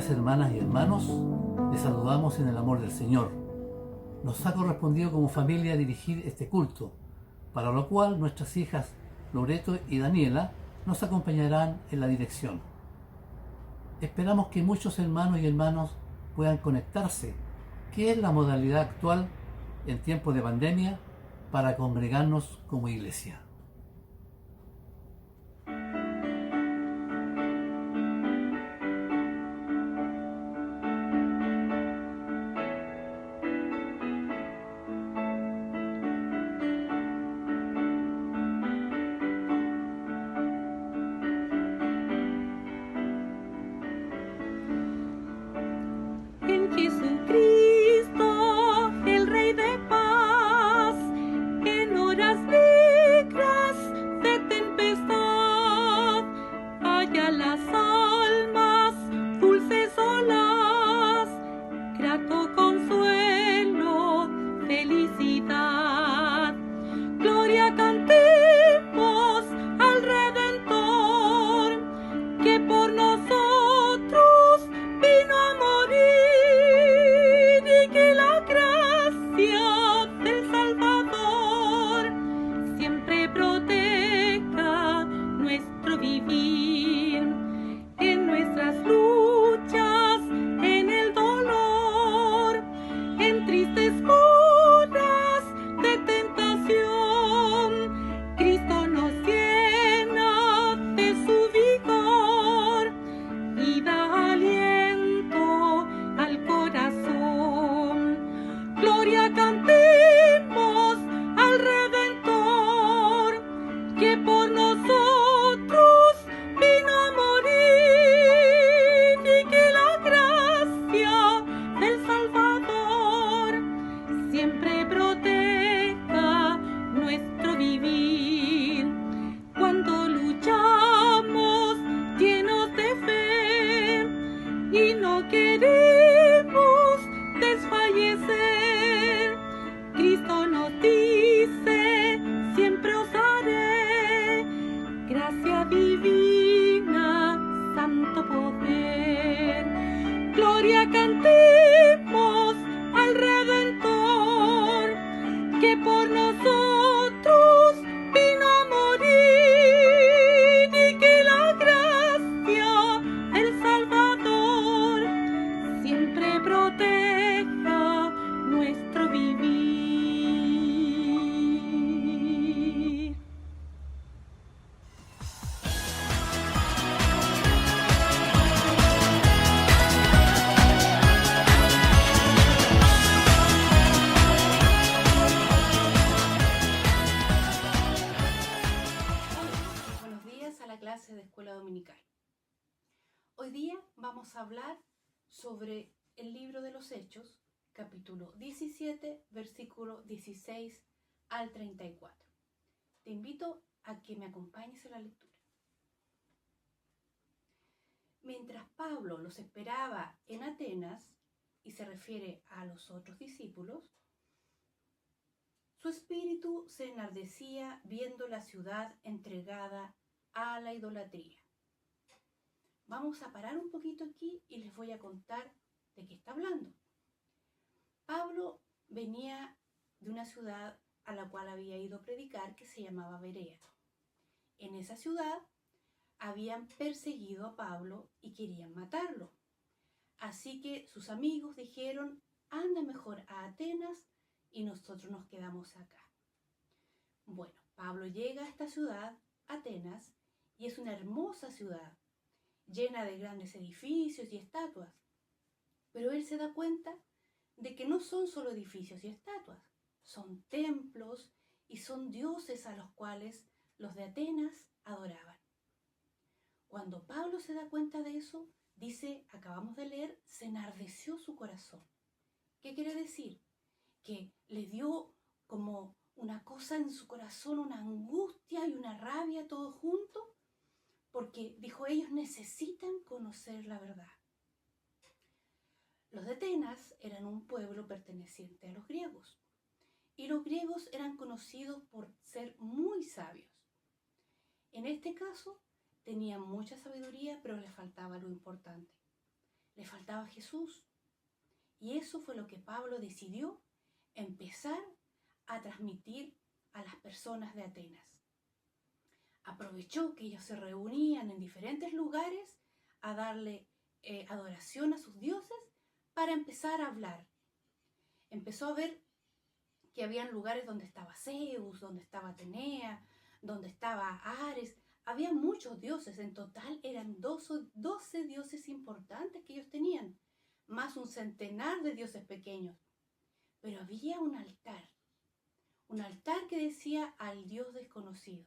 Queridas hermanas y hermanos, les saludamos en el amor del Señor. Nos ha correspondido como familia dirigir este culto, para lo cual nuestras hijas Loreto y Daniela nos acompañarán en la dirección. Esperamos que muchos hermanos y hermanas puedan conectarse, que es la modalidad actual en tiempos de pandemia, para congregarnos como iglesia. En Jesucristo, el Rey de paz, en horas negras de tempestad, haya las almas dulces olas, grato consuelo, felicidad. Gloria cantemos al Redentor, que por nosotros vino a morir, y que la gracia del Salvador siempre proteja nuestro vivir, en nuestras luchas, en el dolor, en tristes horas de tentación. Cristo nos llena de su vigor y da aliento al corazón. Gloria cantemos al Redentor, que por nosotros vino a morir, y que la gracia del Salvador siempre proteja nuestro vivir. Cuando luchamos llenos de fe y no queremos desfallecer, Cristo nos dice: siempre os daré gracia divina, santo poder. Gloria cantemos al Redentor, que por nosotros vino a morir, y que la gracia del Salvador siempre proteja nuestro vivir. Buenos días a la clase de Escuela Dominical. Hoy día vamos a hablar sobre el libro de los Hechos, capítulo 17, versículo 16 al 34. Te invito a que me acompañes en la lectura. Mientras Pablo los esperaba en Atenas, y se refiere a los otros discípulos, su espíritu se enardecía viendo la ciudad entregada a la idolatría. Vamos a parar un poquito aquí y les voy a contar de qué está hablando. Pablo venía de una ciudad a la cual había ido a predicar, que se llamaba Berea. En esa ciudad habían perseguido a Pablo y querían matarlo. Así que sus amigos dijeron: anda mejor a Atenas y nosotros nos quedamos acá. Bueno, Pablo llega a esta ciudad, Atenas, y es una hermosa ciudad, llena de grandes edificios y estatuas. Pero él se da cuenta de que no son solo edificios y estatuas, son templos y son dioses a los cuales los de Atenas adoraban. Cuando Pablo se da cuenta de eso, dice, acabamos de leer, se enardeció su corazón. ¿Qué quiere decir? Que le dio como una cosa en su corazón, una angustia y una rabia todo junto, porque dijo, ellos necesitan conocer la verdad. Los de Atenas eran un pueblo perteneciente a los griegos, y los griegos eran conocidos por ser muy sabios. En este caso, tenían mucha sabiduría, pero les faltaba lo importante, le faltaba Jesús. Y eso fue lo que Pablo decidió empezar a transmitir a las personas de Atenas. Aprovechó que ellos se reunían en diferentes lugares a darle adoración a sus dioses para empezar a hablar. Empezó a ver que habían lugares donde estaba Zeus, donde estaba Atenea, donde estaba Ares. Había muchos dioses, en total eran 12 dioses importantes que ellos tenían, más un centenar de dioses pequeños. Pero había un altar que decía al Dios desconocido.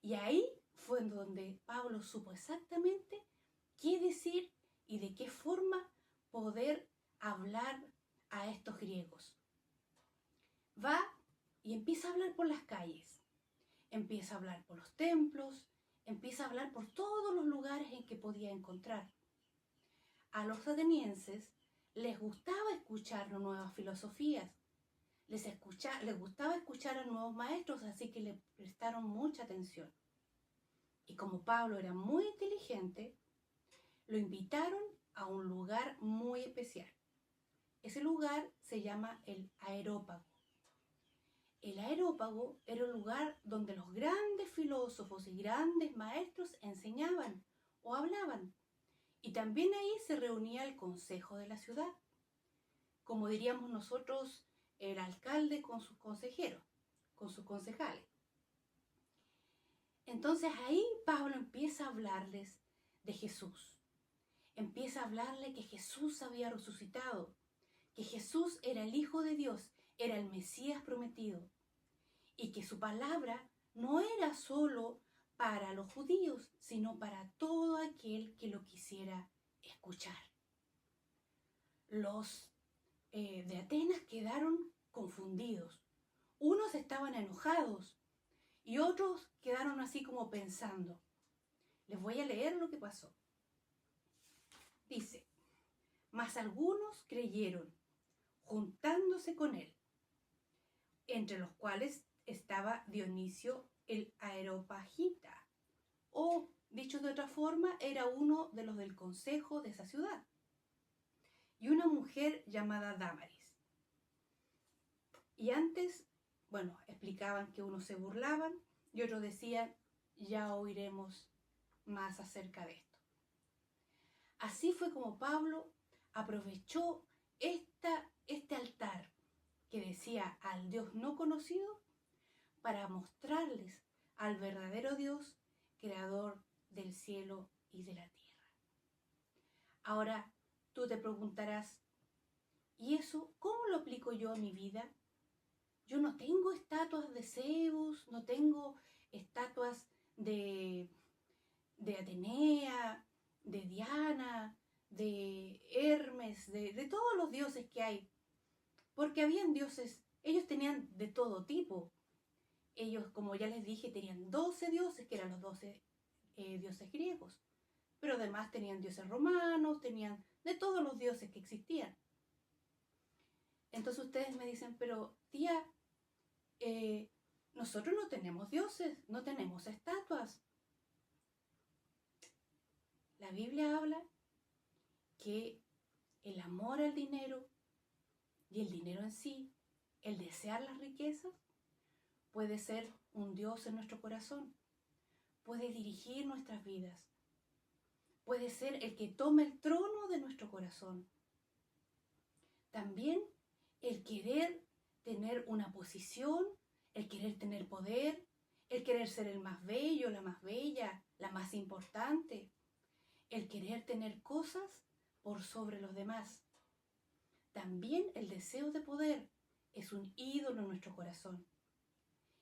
Y ahí fue donde Pablo supo exactamente qué decir y de qué forma poder hablar a estos griegos. Va y empieza a hablar por las calles, empieza a hablar por los templos, empieza a hablar por todos los lugares en que podía encontrar. A los atenienses les gustaba escuchar nuevas filosofías, les gustaba escuchar a nuevos maestros, así que le prestaron mucha atención. Y como Pablo era muy inteligente, lo invitaron a un lugar muy especial. Ese lugar se llama el Areópago. El Areópago era un lugar donde los grandes filósofos y grandes maestros enseñaban o hablaban. Y también ahí se reunía el consejo de la ciudad. Como diríamos nosotros, el alcalde con sus consejeros, con sus concejales. Entonces ahí Pablo empieza a hablarles de Jesús. Empieza a hablarle que Jesús había resucitado, que Jesús era el Hijo de Dios, era el Mesías prometido, y que su palabra no era solo para los judíos, sino para todo aquel que lo quisiera escuchar. Los de Atenas quedaron confundidos. Unos estaban enojados y otros quedaron así como pensando. Les voy a leer lo que pasó. Dice, mas algunos creyeron, juntándose con él, entre los cuales estaba Dionisio el Areopagita, o, dicho de otra forma, era uno de los del consejo de esa ciudad, y una mujer llamada Dámaris. Y antes, explicaban que unos se burlaban y otros decían, ya oiremos más acerca de esto. Así fue como Pablo aprovechó este altar que decía al Dios no conocido para mostrarles al verdadero Dios, creador del cielo y de la tierra. Ahora tú te preguntarás, ¿y eso cómo lo aplico yo a mi vida? Yo no tengo estatuas de Zeus, no tengo estatuas de Atenea, de Diana, de Hermes, de todos los dioses que hay. Porque habían dioses, ellos tenían de todo tipo. Ellos, como ya les dije, tenían 12 dioses, que eran los 12 dioses griegos. Pero además tenían dioses romanos, tenían de todos los dioses que existían. Entonces ustedes me dicen, pero tía, nosotros no tenemos dioses, no tenemos estatuas. La Biblia habla que el amor al dinero y el dinero en sí, el desear las riquezas, puede ser un Dios en nuestro corazón, puede dirigir nuestras vidas, puede ser el que tome el trono de nuestro corazón. También el querer tener una posición, el querer tener poder, el querer ser el más bello, la más bella, la más importante, el querer tener cosas por sobre los demás. También el deseo de poder es un ídolo en nuestro corazón.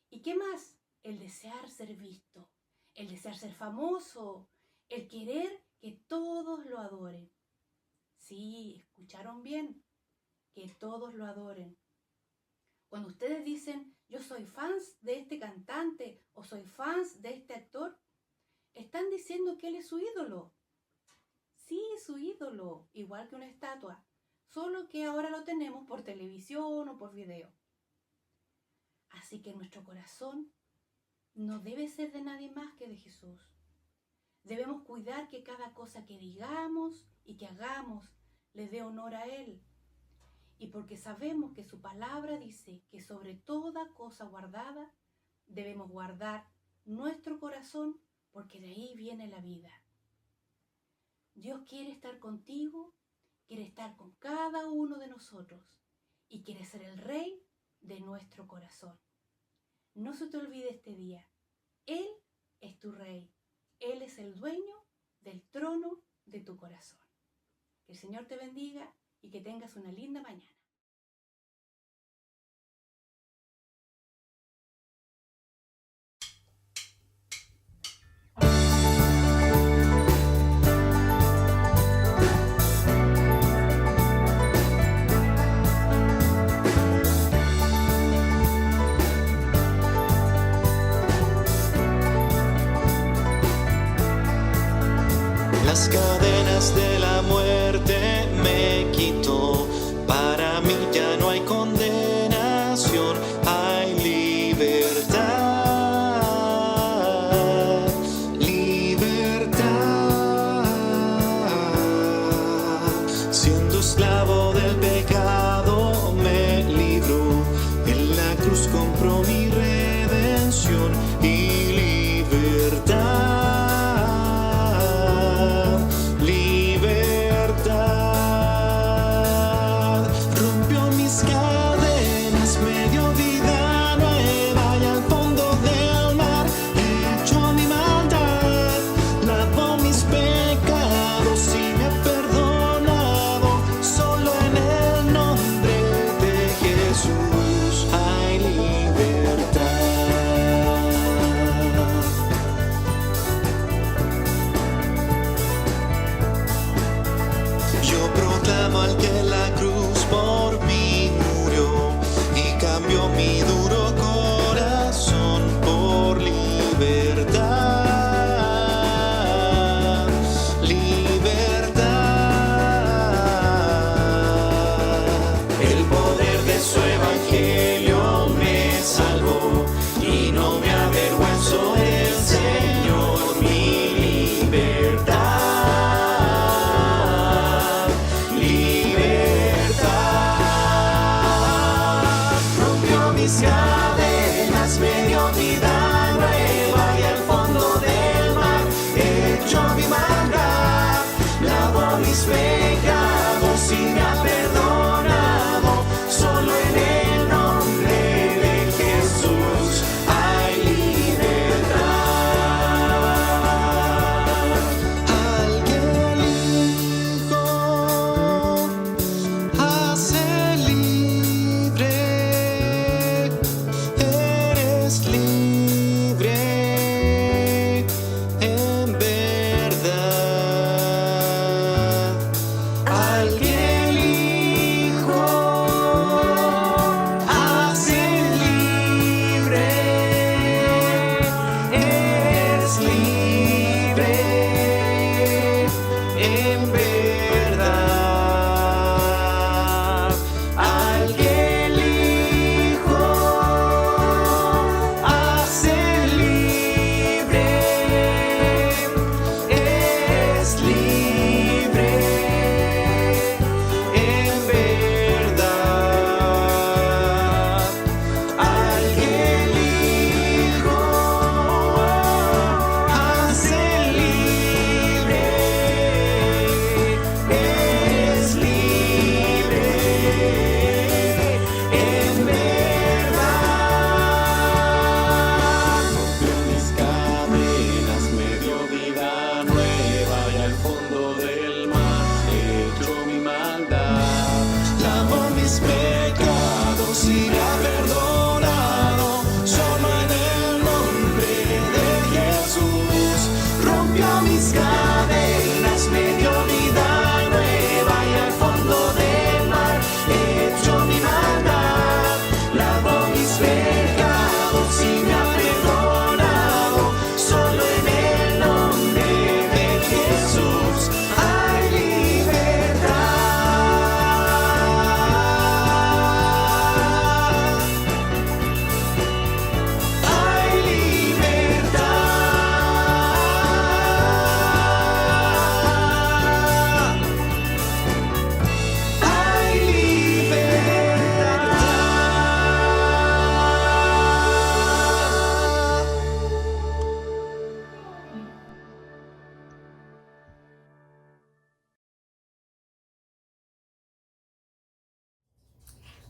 ¿Y qué más? El desear ser visto, el desear ser famoso, el querer que todos lo adoren. Sí, escucharon bien, que todos lo adoren. Cuando ustedes dicen, yo soy fans de este cantante o soy fans de este actor, están diciendo que él es su ídolo. Sí, es su ídolo, igual que una estatua, solo que ahora lo tenemos por televisión o por video. Así que nuestro corazón no debe ser de nadie más que de Jesús. Debemos cuidar que cada cosa que digamos y que hagamos le dé honor a Él. Y porque sabemos que su palabra dice que sobre toda cosa guardada debemos guardar nuestro corazón, porque de ahí viene la vida. Dios quiere estar contigo, quiere estar con cada uno de nosotros y quiere ser el rey de nuestro corazón. No se te olvide este día, Él es tu rey, Él es el dueño del trono de tu corazón. Que el Señor te bendiga y que tengas una linda mañana. Las cadenas de la muerte me quitó. Para mí ya no hay condenación, hay libertad, libertad. Siendo esclavo del pecado me libró, en la cruz compró mi redención y libertad. Al que en la cruz por mí murió y cambió mi duro corazón por libertad, libertad. El poder de su evangelio me salvó y no me avergüenzo del Señor, mi libertad. Mis cadenas me dio vida nueva y al fondo del mar echó mi maldad, lavó mis pecados y me ha perdonado. Solo en el nombre de Jesús hay libertad. Al que el Hijo hace libre,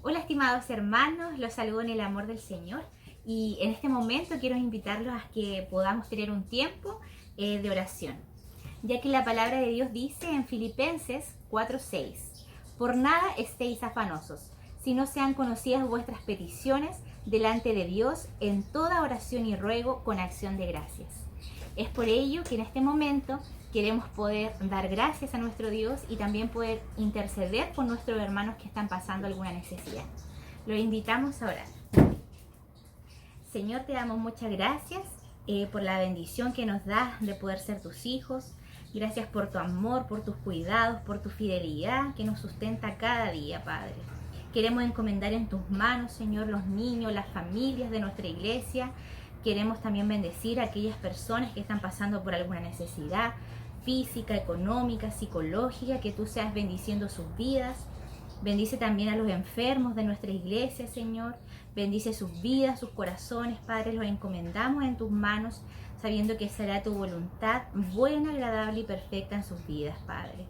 Hola estimados hermanos, los saludo en el amor del Señor y en este momento quiero invitarlos a que podamos tener un tiempo de oración, ya que la palabra de Dios dice en Filipenses 4:6: por nada estéis afanosos, sino sean conocidas vuestras peticiones delante de Dios en toda oración y ruego con acción de gracias. Es por ello que en este momento queremos poder dar gracias a nuestro Dios y también poder interceder por nuestros hermanos que están pasando alguna necesidad. Los invitamos a orar. Señor, te damos muchas gracias por la bendición que nos das de poder ser tus hijos. Gracias por tu amor, por tus cuidados, por tu fidelidad que nos sustenta cada día, Padre. Queremos encomendar en tus manos, Señor, los niños, las familias de nuestra iglesia. Queremos también bendecir a aquellas personas que están pasando por alguna necesidad física, económica, psicológica, que tú seas bendiciendo sus vidas. Bendice también a los enfermos de nuestra iglesia, Señor. Bendice sus vidas, sus corazones, Padre. Los encomendamos en tus manos, sabiendo que será tu voluntad buena, agradable y perfecta en sus vidas, Padre.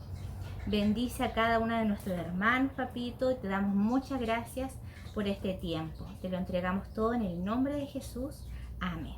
Bendice a cada uno de nuestros hermanos, Papito, y te damos muchas gracias por este tiempo. Te lo entregamos todo en el nombre de Jesús. Amén.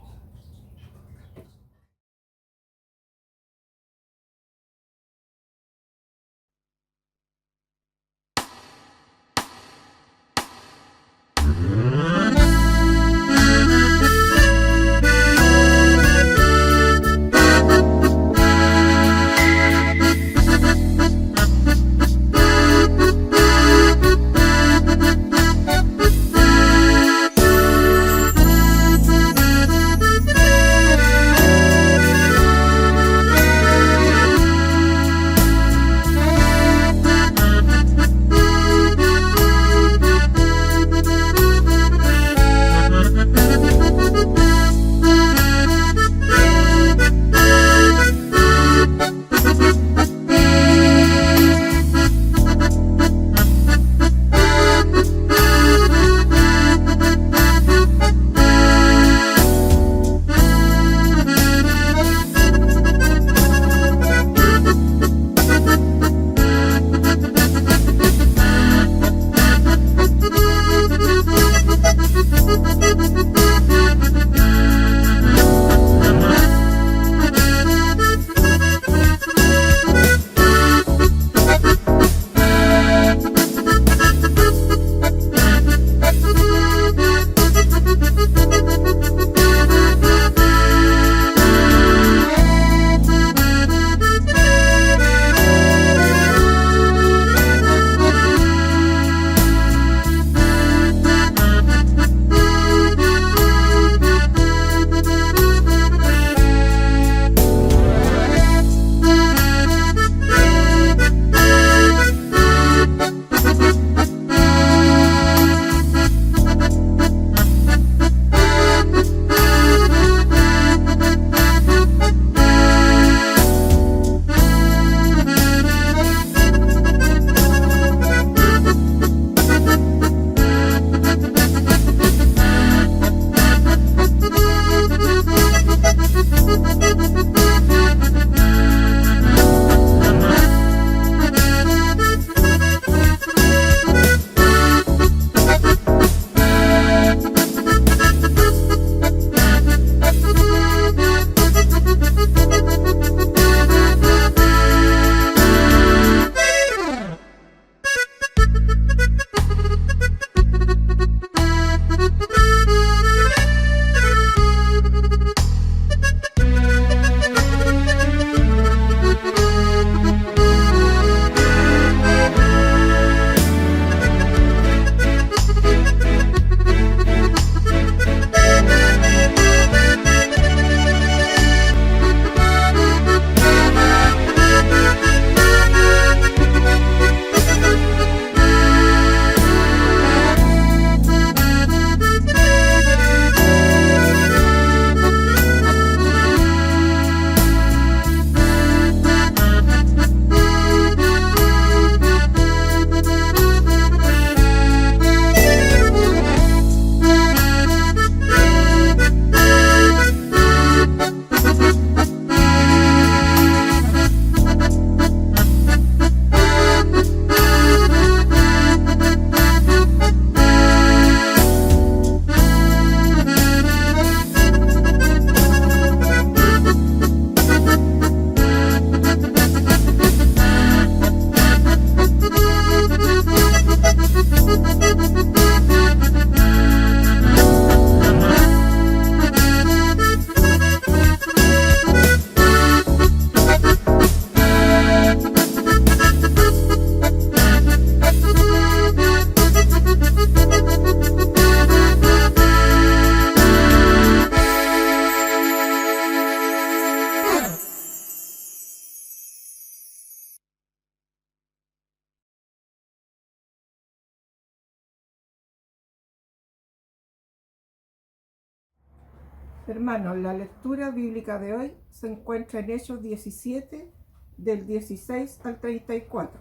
Hermanos, la lectura bíblica de hoy se encuentra en Hechos 17, del 16 al 34.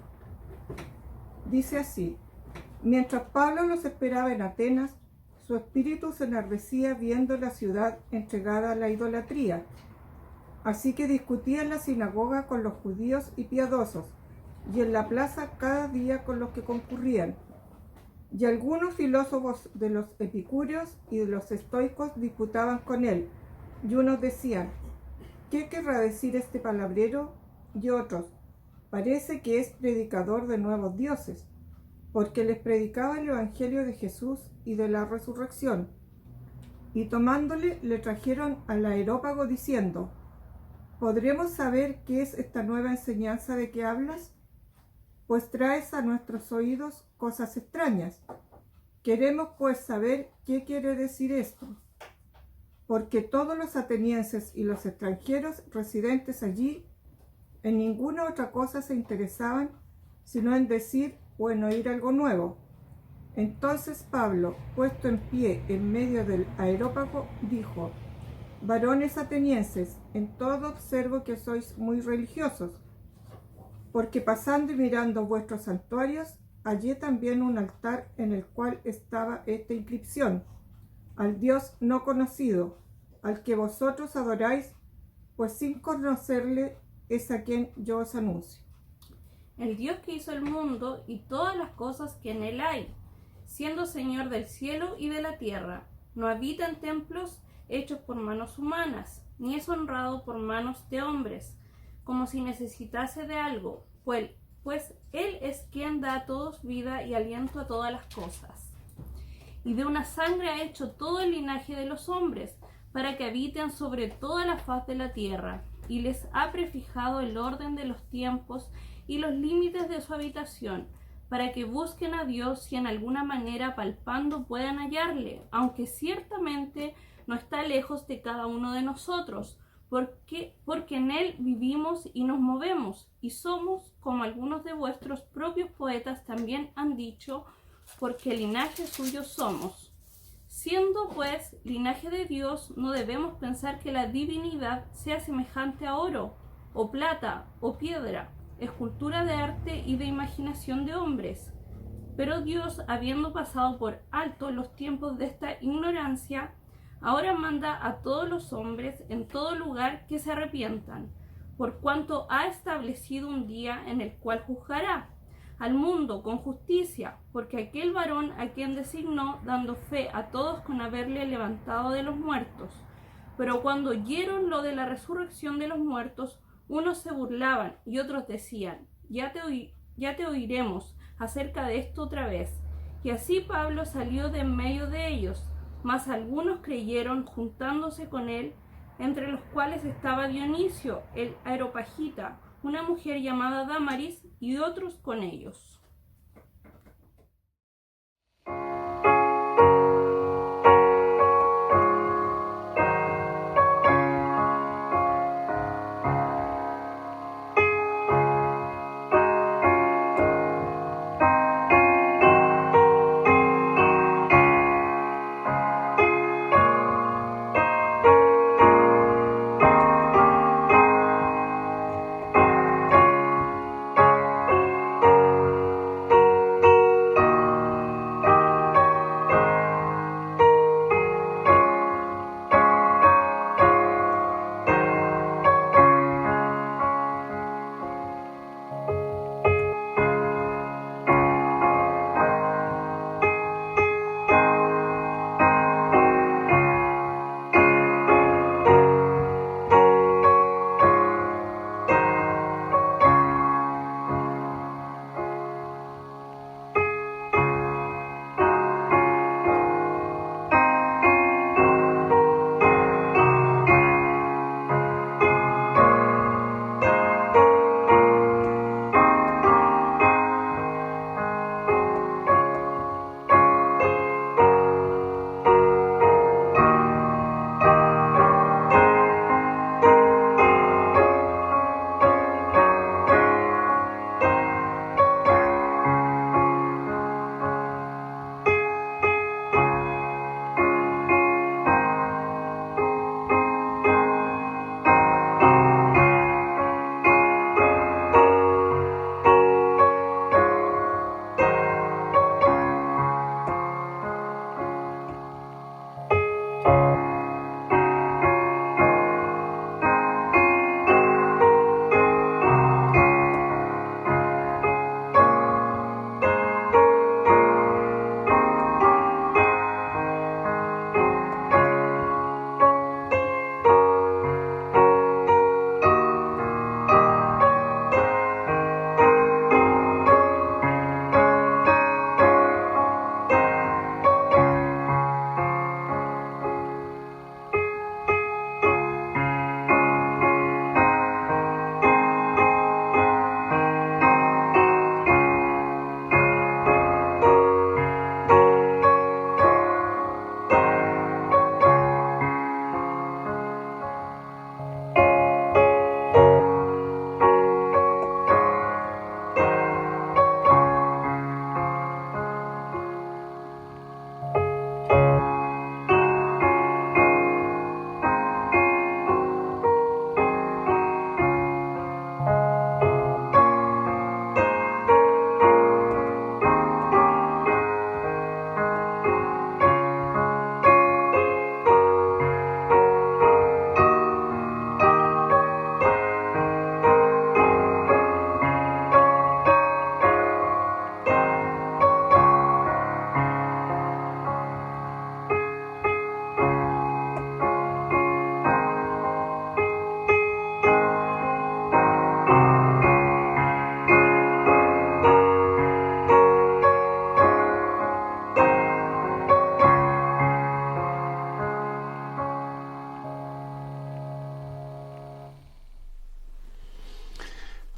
Dice así: mientras Pablo los esperaba en Atenas, su espíritu se enardecía viendo la ciudad entregada a la idolatría. Así que discutía en la sinagoga con los judíos y piadosos, y en la plaza cada día con los que concurrían. Y algunos filósofos de los epicúreos y de los estoicos disputaban con él, y unos decían: ¿qué querrá decir este palabrero? Y otros: parece que es predicador de nuevos dioses, porque les predicaba el evangelio de Jesús y de la resurrección. Y tomándole, le trajeron al Areópago diciendo: ¿podremos saber qué es esta nueva enseñanza de que hablas? Pues traes a nuestros oídos cosas extrañas. Queremos pues saber qué quiere decir esto, porque todos los atenienses y los extranjeros residentes allí en ninguna otra cosa se interesaban, sino en decir o en oír algo nuevo. Entonces Pablo, puesto en pie en medio del Areópago, dijo: varones atenienses, en todo observo que sois muy religiosos, porque pasando y mirando vuestros santuarios, hallé también un altar en el cual estaba esta inscripción: al Dios no conocido, al que vosotros adoráis, pues sin conocerle es a quien yo os anuncio. El Dios que hizo el mundo y todas las cosas que en él hay, siendo Señor del cielo y de la tierra, no habita en templos hechos por manos humanas, ni es honrado por manos de hombres, como si necesitase de algo, pues Él es quien da a todos vida y aliento a todas las cosas. Y de una sangre ha hecho todo el linaje de los hombres, para que habiten sobre toda la faz de la tierra, y les ha prefijado el orden de los tiempos y los límites de su habitación, para que busquen a Dios y en alguna manera palpando puedan hallarle, aunque ciertamente no está lejos de cada uno de nosotros, porque en él vivimos y nos movemos, y somos, como algunos de vuestros propios poetas también han dicho, porque linaje suyo somos. Siendo pues linaje de Dios, no debemos pensar que la divinidad sea semejante a oro, o plata, o piedra, escultura de arte y de imaginación de hombres. Pero Dios, habiendo pasado por alto los tiempos de esta ignorancia, ahora manda a todos los hombres en todo lugar que se arrepientan, por cuanto ha establecido un día en el cual juzgará al mundo con justicia, porque aquel varón a quien designó, dando fe a todos con haberle levantado de los muertos. Pero cuando oyeron lo de la resurrección de los muertos, unos se burlaban y otros decían: ya te oiremos acerca de esto otra vez. Y así Pablo salió de en medio de ellos, mas algunos creyeron juntándose con él, entre los cuales estaba Dionisio el Areopagita, una mujer llamada Dámaris, y otros con ellos.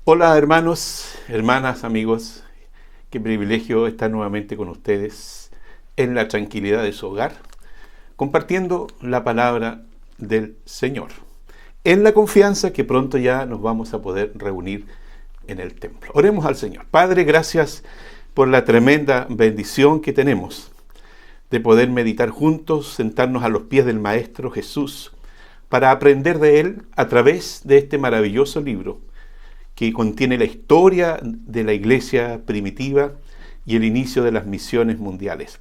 Hola hermanos, hermanas, amigos. Qué privilegio estar nuevamente con ustedes en la tranquilidad de su hogar, compartiendo la palabra del Señor, en la confianza que pronto ya nos vamos a poder reunir en el templo. Oremos al Señor. Padre, gracias por la tremenda bendición que tenemos de poder meditar juntos, sentarnos a los pies del Maestro Jesús, para aprender de Él a través de este maravilloso libro que contiene la historia de la iglesia primitiva y el inicio de las misiones mundiales.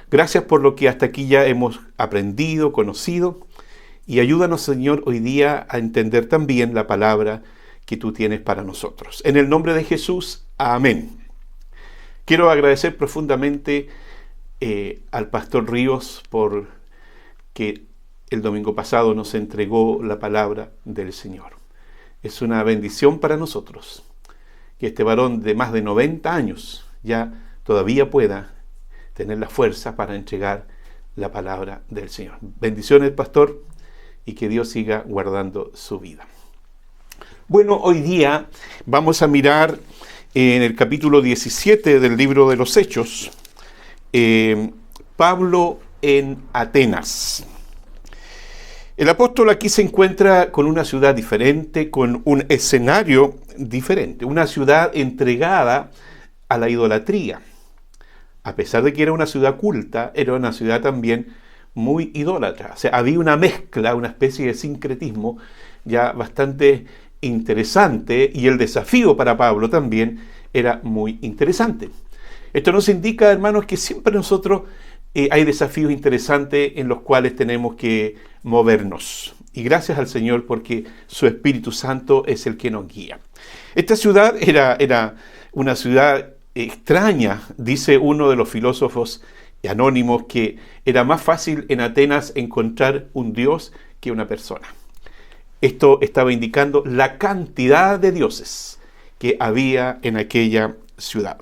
Gracias por lo que hasta aquí ya hemos aprendido, conocido, y ayúdanos, Señor, hoy día a entender también la palabra que tú tienes para nosotros. En el nombre de Jesús, amén. Quiero agradecer profundamente al pastor Ríos por que el domingo pasado nos entregó la palabra del Señor. Es una bendición para nosotros que este varón de más de 90 años ya todavía pueda tener la fuerza para entregar la palabra del Señor. Bendiciones, pastor, y que Dios siga guardando su vida. Bueno, hoy día vamos a mirar en el capítulo 17 del libro de los Hechos, Pablo en Atenas. El apóstol aquí se encuentra con una ciudad diferente, con un escenario diferente, una ciudad entregada a la idolatría. A pesar de que era una ciudad culta, era una ciudad también muy idólatra. O sea, había una mezcla, una especie de sincretismo ya bastante interesante, y el desafío para Pablo también era muy interesante. Esto nos indica, hermanos, que siempre nosotros hay desafíos interesantes en los cuales tenemos que movernos. Y gracias al Señor porque su Espíritu Santo es el que nos guía. Esta ciudad era una ciudad extraña. Dice uno de los filósofos anónimos que era más fácil en Atenas encontrar un dios que una persona. Esto estaba indicando la cantidad de dioses que había en aquella ciudad.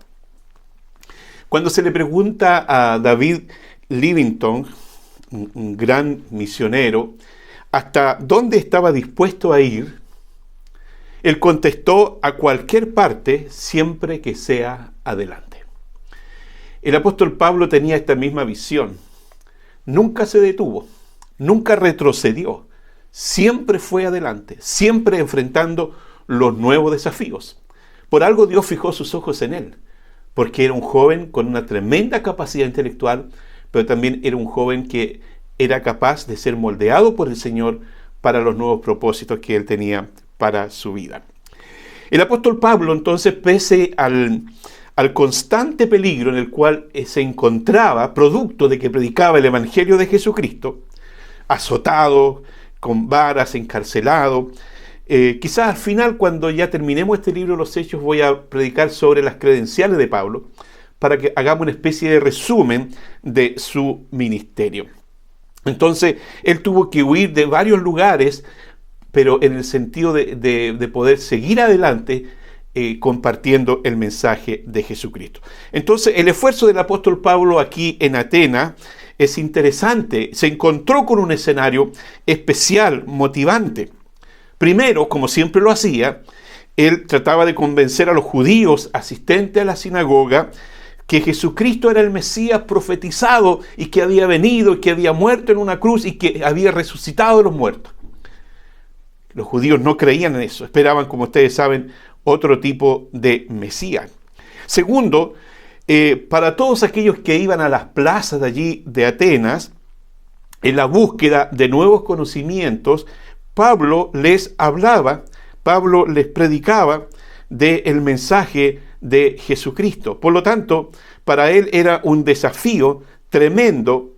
Cuando se le pregunta a David Livingstone, un gran misionero, hasta dónde estaba dispuesto a ir, él contestó: a cualquier parte, siempre que sea adelante. El apóstol Pablo tenía esta misma visión. Nunca se detuvo, nunca retrocedió, siempre fue adelante, siempre enfrentando los nuevos desafíos. Por algo Dios fijó sus ojos en él, porque era un joven con una tremenda capacidad intelectual, pero también era un joven que era capaz de ser moldeado por el Señor para los nuevos propósitos que él tenía para su vida. El apóstol Pablo, entonces, pese al constante peligro en el cual se encontraba, producto de que predicaba el Evangelio de Jesucristo, azotado, con varas, encarcelado. Quizás al final, cuando ya terminemos este libro de los Hechos, voy a predicar sobre las credenciales de Pablo, para que hagamos una especie de resumen de su ministerio. Entonces, él tuvo que huir de varios lugares, pero en el sentido de poder seguir adelante compartiendo el mensaje de Jesucristo. Entonces, el esfuerzo del apóstol Pablo aquí en Atenas es interesante. Se encontró con un escenario especial, motivante. Primero, como siempre lo hacía, él trataba de convencer a los judíos asistentes a la sinagoga que Jesucristo era el Mesías profetizado y que había venido y que había muerto en una cruz y que había resucitado de los muertos. Los judíos no creían en eso, esperaban, como ustedes saben, otro tipo de Mesías. Segundo, para todos aquellos que iban a las plazas de allí de Atenas, en la búsqueda de nuevos conocimientos, Pablo les hablaba, Pablo les predicaba del mensaje de Jesucristo. Por lo tanto, para él era un desafío tremendo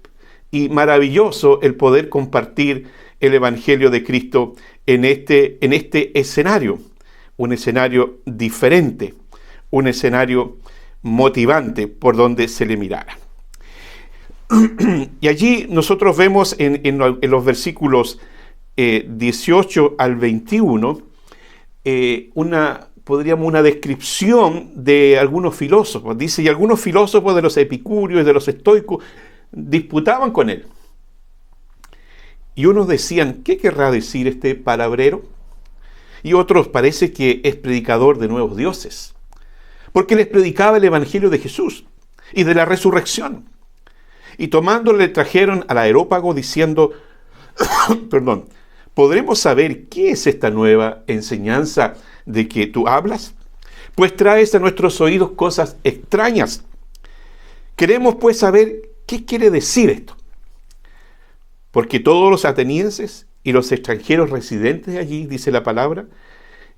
y maravilloso el poder compartir el Evangelio de Cristo en este escenario, un escenario diferente, un escenario motivante por donde se le mirara. Y allí nosotros vemos en los versículos 18 al 21 una descripción de algunos filósofos. Dice: y algunos filósofos de los epicúreos y de los estoicos disputaban con él. Y unos decían: ¿qué querrá decir este palabrero? y otros parece que es predicador de nuevos dioses, porque les predicaba el Evangelio de Jesús y de la resurrección. Y tomándole le trajeron al Areópago diciendo, perdón, ¿podremos saber qué es esta nueva enseñanza de que tú hablas? Pues traes a nuestros oídos cosas extrañas. Queremos pues saber qué quiere decir esto. Porque todos los atenienses y los extranjeros residentes allí, dice la palabra,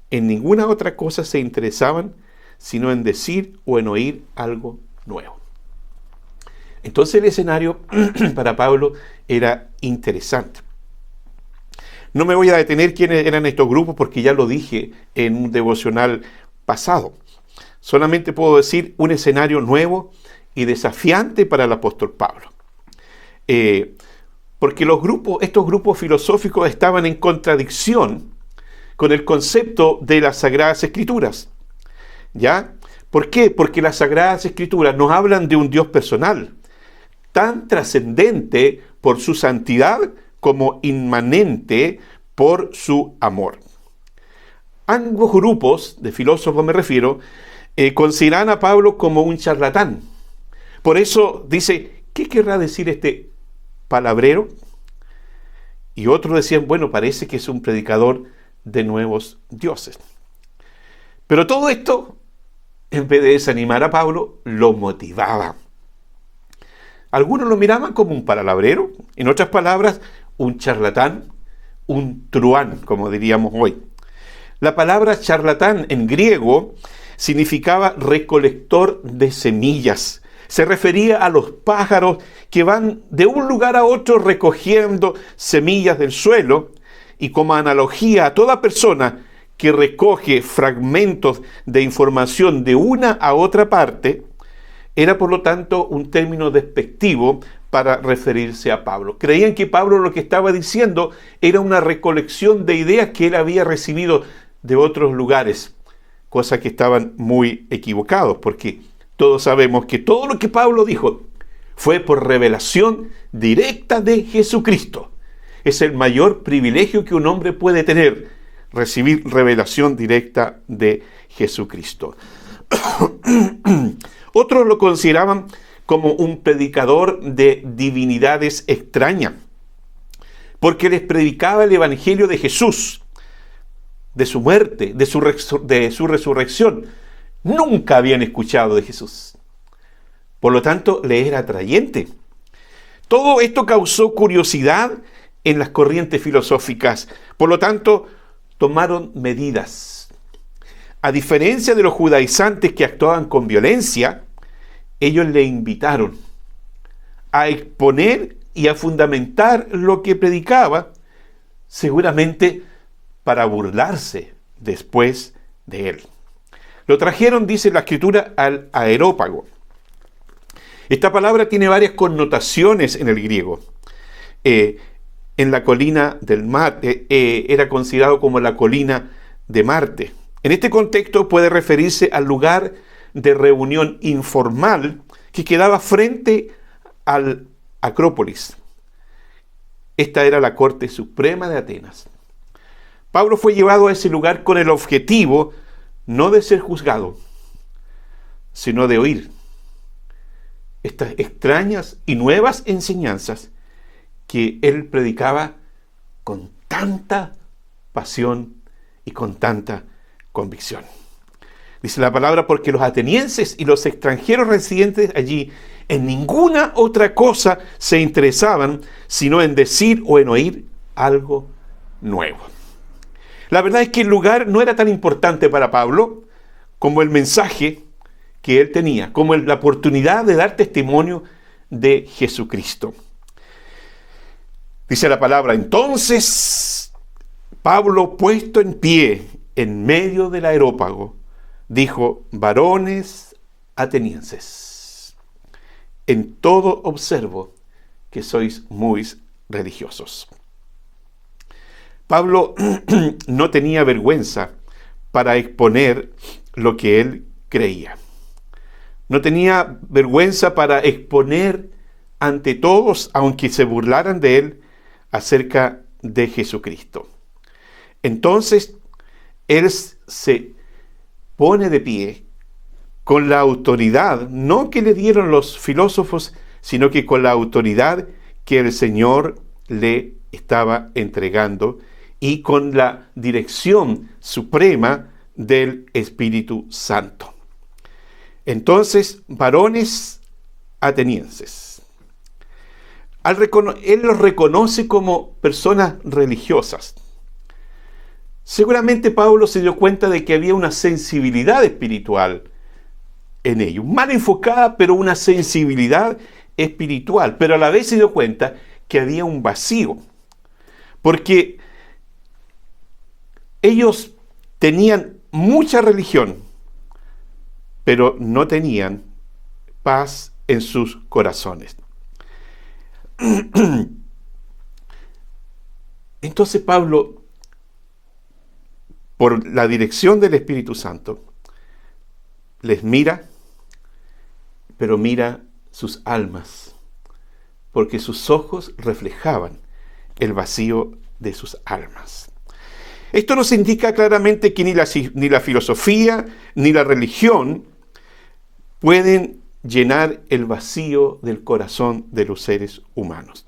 en ninguna otra cosa se interesaban, sino en decir o en oír algo nuevo. Entonces el escenario para Pablo era interesante. No me voy a detener quiénes eran estos grupos porque ya lo dije en un devocional pasado. Solamente puedo decir un escenario nuevo y desafiante para el apóstol Pablo. Porque estos grupos filosóficos estaban en contradicción con el concepto de las Sagradas Escrituras. ¿Ya? ¿Por qué? Porque las Sagradas Escrituras nos hablan de un Dios personal, tan trascendente por su santidad como inmanente por su amor. Ambos grupos de filósofos, me refiero, consideran a Pablo como un charlatán. Por eso dice, ¿qué querrá decir este palabrero? Y otros decían, bueno, parece que es un predicador de nuevos dioses. Pero todo esto, en vez de desanimar a Pablo, lo motivaba. Algunos lo miraban como un palabrero, en otras palabras, un charlatán, un truán, como diríamos hoy. La palabra charlatán en griego significaba recolector de semillas. Se refería a los pájaros que van de un lugar a otro recogiendo semillas del suelo, y como analogía a toda persona que recoge fragmentos de información de una a otra parte, era por lo tanto un término despectivo para referirse a Pablo. Creían que Pablo lo que estaba diciendo era una recolección de ideas que él había recibido de otros lugares, cosa que estaban muy equivocados, porque todos sabemos que todo lo que Pablo dijo fue por revelación directa de Jesucristo. Es el mayor privilegio que un hombre puede tener, recibir revelación directa de Jesucristo. Otros lo consideraban como un predicador de divinidades extrañas, porque les predicaba el Evangelio de Jesús, de su muerte, de su resurrección. Nunca habían escuchado de Jesús. Por lo tanto, le era atrayente. Todo esto causó curiosidad en las corrientes filosóficas. Por lo tanto, tomaron medidas. A diferencia de los judaizantes que actuaban con violencia, ellos le invitaron a exponer y a fundamentar lo que predicaba, seguramente para burlarse después de él. Lo trajeron, dice la Escritura, al Areópago. Esta palabra tiene varias connotaciones en el griego. En la colina del Marte, era considerado como la colina de Marte. En este contexto puede referirse al lugar de reunión informal que quedaba frente al Acrópolis. Esta era la corte suprema de Atenas. Pablo fue llevado a ese lugar con el objetivo no de ser juzgado, sino de oír estas extrañas y nuevas enseñanzas que él predicaba con tanta pasión y con tanta convicción. Dice la palabra, porque los atenienses y los extranjeros residentes allí en ninguna otra cosa se interesaban, sino en decir o en oír algo nuevo. La verdad es que el lugar no era tan importante para Pablo como el mensaje que él tenía, como la oportunidad de dar testimonio de Jesucristo. Dice la palabra, entonces Pablo, puesto en pie en medio del Areópago, dijo, varones atenienses, en todo observo que sois muy religiosos. Pablo no tenía vergüenza para exponer lo que él creía. No tenía vergüenza para exponer ante todos, aunque se burlaran de él, acerca de Jesucristo. Entonces, él se pone de pie con la autoridad, no que le dieron los filósofos, sino que con la autoridad que el Señor le estaba entregando y con la dirección suprema del Espíritu Santo. Entonces, varones atenienses, él los reconoce como personas religiosas. Seguramente Pablo se dio cuenta de que había una sensibilidad espiritual en ellos, mal enfocada, pero una sensibilidad espiritual, pero a la vez se dio cuenta que había un vacío, porque ellos tenían mucha religión, pero no tenían paz en sus corazones. Entonces Pablo, por la dirección del Espíritu Santo, les mira, pero mira sus almas, porque sus ojos reflejaban el vacío de sus almas. Esto nos indica claramente que ni la filosofía ni la religión pueden llenar el vacío del corazón de los seres humanos.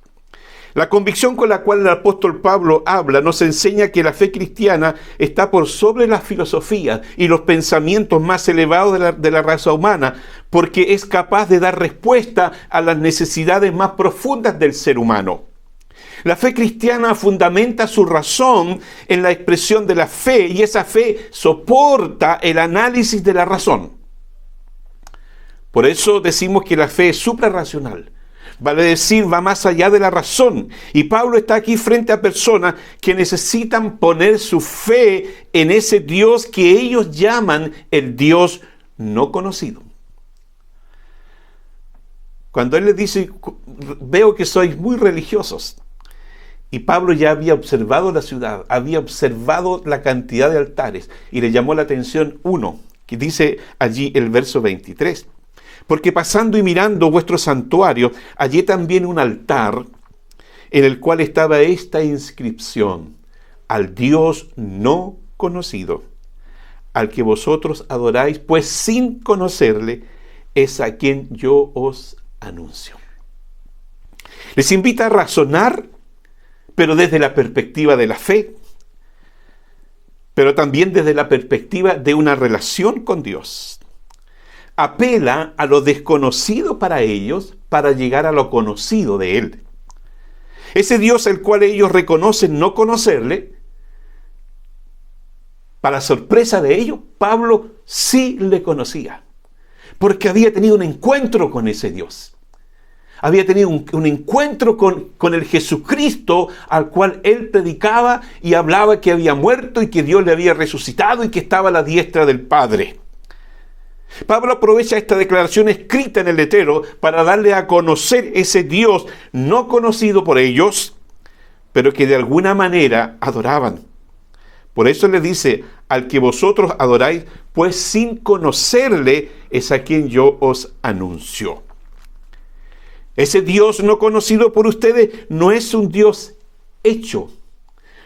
La convicción con la cual el apóstol Pablo habla nos enseña que la fe cristiana está por sobre las filosofías y los pensamientos más elevados de la raza humana, porque es capaz de dar respuesta a las necesidades más profundas del ser humano. La fe cristiana fundamenta su razón en la expresión de la fe, y esa fe soporta el análisis de la razón. Por eso decimos que la fe es suprarracional. Vale decir, va más allá de la razón. Y Pablo está aquí frente a personas que necesitan poner su fe en ese Dios que ellos llaman el Dios no conocido. Cuando él les dice, veo que sois muy religiosos. Y Pablo ya había observado la ciudad, había observado la cantidad de altares, y le llamó la atención uno, que dice allí el verso 23. Porque pasando y mirando vuestro santuario, hallé también un altar en el cual estaba esta inscripción: al Dios no conocido, al que vosotros adoráis, pues sin conocerle es a quien yo os anuncio. Les invita a razonar, pero desde la perspectiva de la fe, pero también desde la perspectiva de una relación con Dios. Apela a lo desconocido para ellos para llegar a lo conocido de Él. Ese Dios al cual ellos reconocen no conocerle, para sorpresa de ellos, Pablo sí le conocía, porque había tenido un encuentro con ese Dios. Había tenido un encuentro con el Jesucristo al cual él predicaba y hablaba que había muerto y que Dios le había resucitado y que estaba a la diestra del Padre. Pablo aprovecha esta declaración escrita en el letrero para darle a conocer ese Dios no conocido por ellos, pero que de alguna manera adoraban. Por eso le dice: al que vosotros adoráis, pues sin conocerle es a quien yo os anuncio. Ese Dios no conocido por ustedes no es un Dios hecho,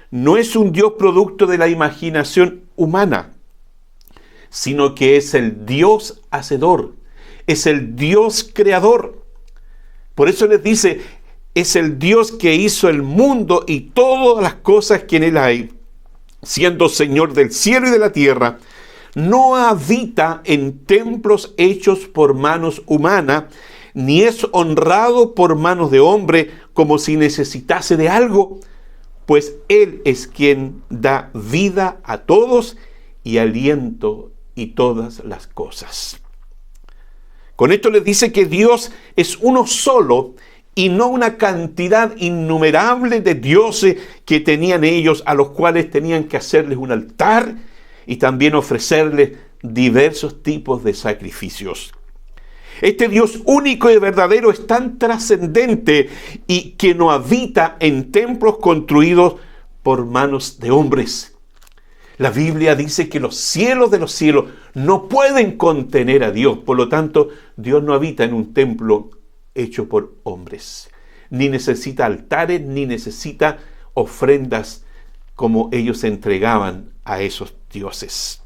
no es un Dios producto de la imaginación humana, sino que es el Dios hacedor, es el Dios creador. Por eso les dice, es el Dios que hizo el mundo y todas las cosas que en él hay, siendo Señor del cielo y de la tierra. No habita en templos hechos por manos humanas, ni es honrado por manos de hombre como si necesitase de algo, pues Él es quien da vida a todos y aliento y todas las cosas. Con esto les dice que Dios es uno solo y no una cantidad innumerable de dioses que tenían ellos, a los cuales tenían que hacerles un altar y también ofrecerles diversos tipos de sacrificios. Este Dios único y verdadero es tan trascendente y que no habita en templos construidos por manos de hombres. La Biblia dice que los cielos de los cielos no pueden contener a Dios. Por lo tanto, Dios no habita en un templo hecho por hombres. Ni necesita altares, ni necesita ofrendas como ellos entregaban a esos dioses.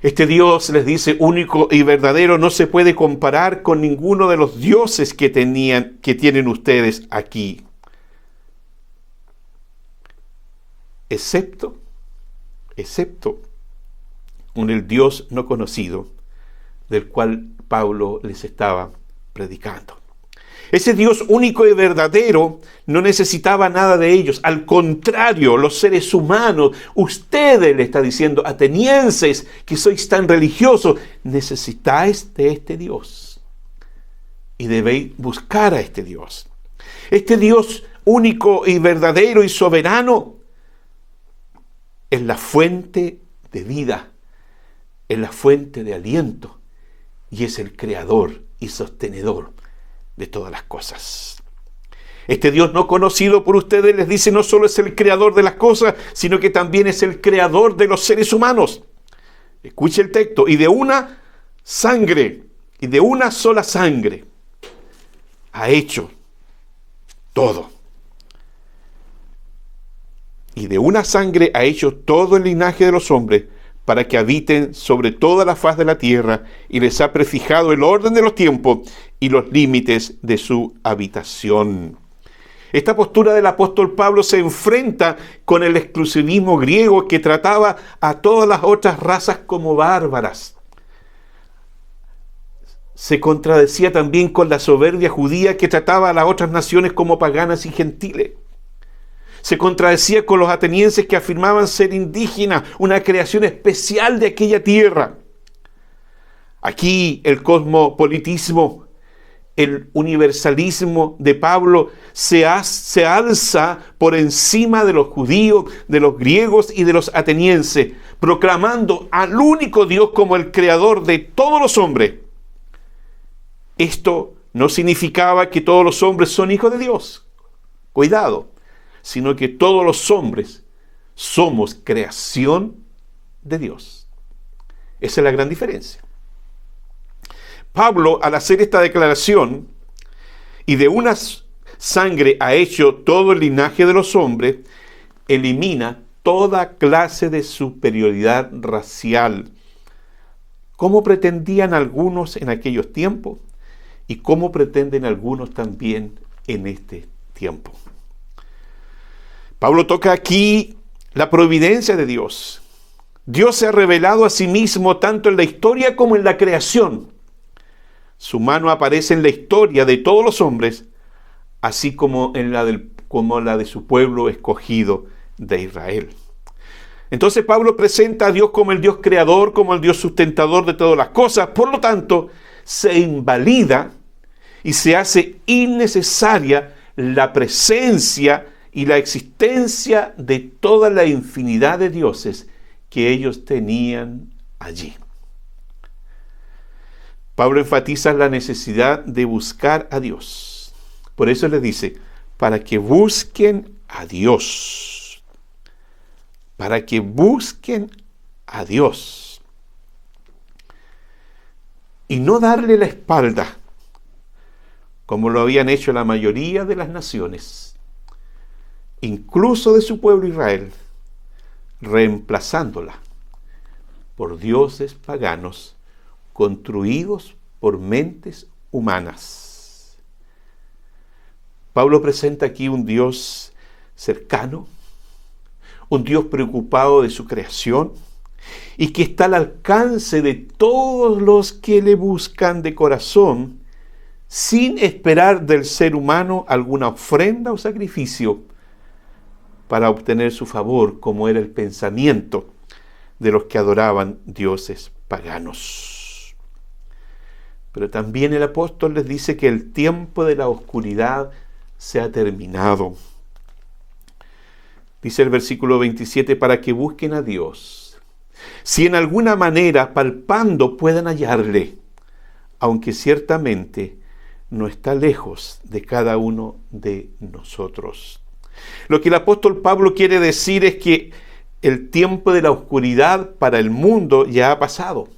Este Dios, les dice, único y verdadero, no se puede comparar con ninguno de los dioses que tienen ustedes aquí. Excepto con el Dios no conocido, del cual Pablo les estaba predicando. Ese Dios único y verdadero no necesitaba nada de ellos. Al contrario, los seres humanos, ustedes, le está diciendo, atenienses, que sois tan religiosos, necesitáis de este Dios. Y debéis buscar a este Dios. Este Dios único y verdadero y soberano es la fuente de vida, es la fuente de aliento y es el creador y sostenedor de todas las cosas. Este Dios no conocido por ustedes, les dice, no solo es el creador de las cosas, sino que también es el creador de los seres humanos. Escuche el texto. Y de una sangre, y de una sola sangre, ha hecho todo. Y de una sangre ha hecho todo el linaje de los hombres, para que habiten sobre toda la faz de la tierra, y les ha prefijado el orden de los tiempos y los límites de su habitación. Esta postura del apóstol Pablo se enfrenta con el exclusivismo griego que trataba a todas las otras razas como bárbaras. Se contradecía también con la soberbia judía que trataba a las otras naciones como paganas y gentiles. Se contradecía con los atenienses que afirmaban ser indígenas, una creación especial de aquella tierra. Aquí el cosmopolitismo, el universalismo de Pablo se alza por encima de los judíos, de los griegos y de los atenienses, proclamando al único Dios como el creador de todos los hombres. Esto no significaba que todos los hombres son hijos de Dios. Cuidado. Sino que todos los hombres somos creación de Dios. Esa es la gran diferencia. Pablo, al hacer esta declaración, y de una sangre ha hecho todo el linaje de los hombres, elimina toda clase de superioridad racial, como pretendían algunos en aquellos tiempos, y como pretenden algunos también en este tiempo. Pablo toca aquí la providencia de Dios. Dios se ha revelado a sí mismo tanto en la historia como en la creación. Su mano aparece en la historia de todos los hombres, así como en la de su pueblo escogido de Israel. Entonces Pablo presenta a Dios como el Dios creador, como el Dios sustentador de todas las cosas. Por lo tanto, se invalida y se hace innecesaria la presencia y la existencia de toda la infinidad de dioses que ellos tenían allí. Pablo enfatiza la necesidad de buscar a Dios. Por eso les dice, para que busquen a Dios. Para que busquen a Dios. Y no darle la espalda, como lo habían hecho la mayoría de las naciones, incluso de su pueblo Israel, reemplazándola por dioses paganos construidos por mentes humanas. Pablo presenta aquí un Dios cercano, un Dios preocupado de su creación y que está al alcance de todos los que le buscan de corazón, sin esperar del ser humano alguna ofrenda o sacrificio para obtener su favor, como era el pensamiento de los que adoraban dioses paganos. Pero también el apóstol les dice que el tiempo de la oscuridad se ha terminado. Dice el versículo 27, para que busquen a Dios, si en alguna manera palpando puedan hallarle, aunque ciertamente no está lejos de cada uno de nosotros. Lo que el apóstol Pablo quiere decir es que el tiempo de la oscuridad para el mundo ya ha pasado.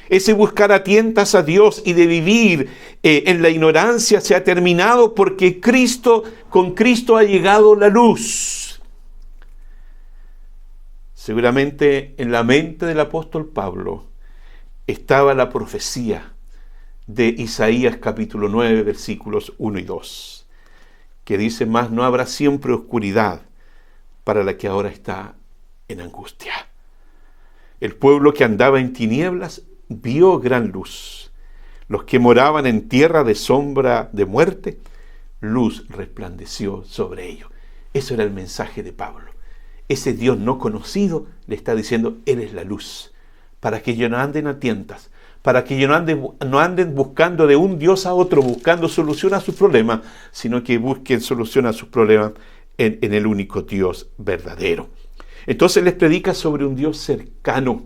Ese buscar a tientas a Dios y de vivir en la ignorancia se ha terminado, porque con Cristo ha llegado la luz. Seguramente en la mente del apóstol Pablo estaba la profecía de Isaías capítulo 9, versículos 1 y 2, que dice: «Mas no habrá siempre oscuridad para la que ahora está en angustia. El pueblo que andaba en tinieblas vio gran luz. Los que moraban en tierra de sombra de muerte, luz resplandeció sobre ellos». Eso era el mensaje de Pablo. Ese Dios no conocido le está diciendo: eres la luz, para que ellos no anden a tientas, para que ellos no anden buscando de un Dios a otro, buscando solución a sus problemas, sino que busquen solución a sus problemas en el único Dios verdadero. Entonces les predica sobre un Dios cercano.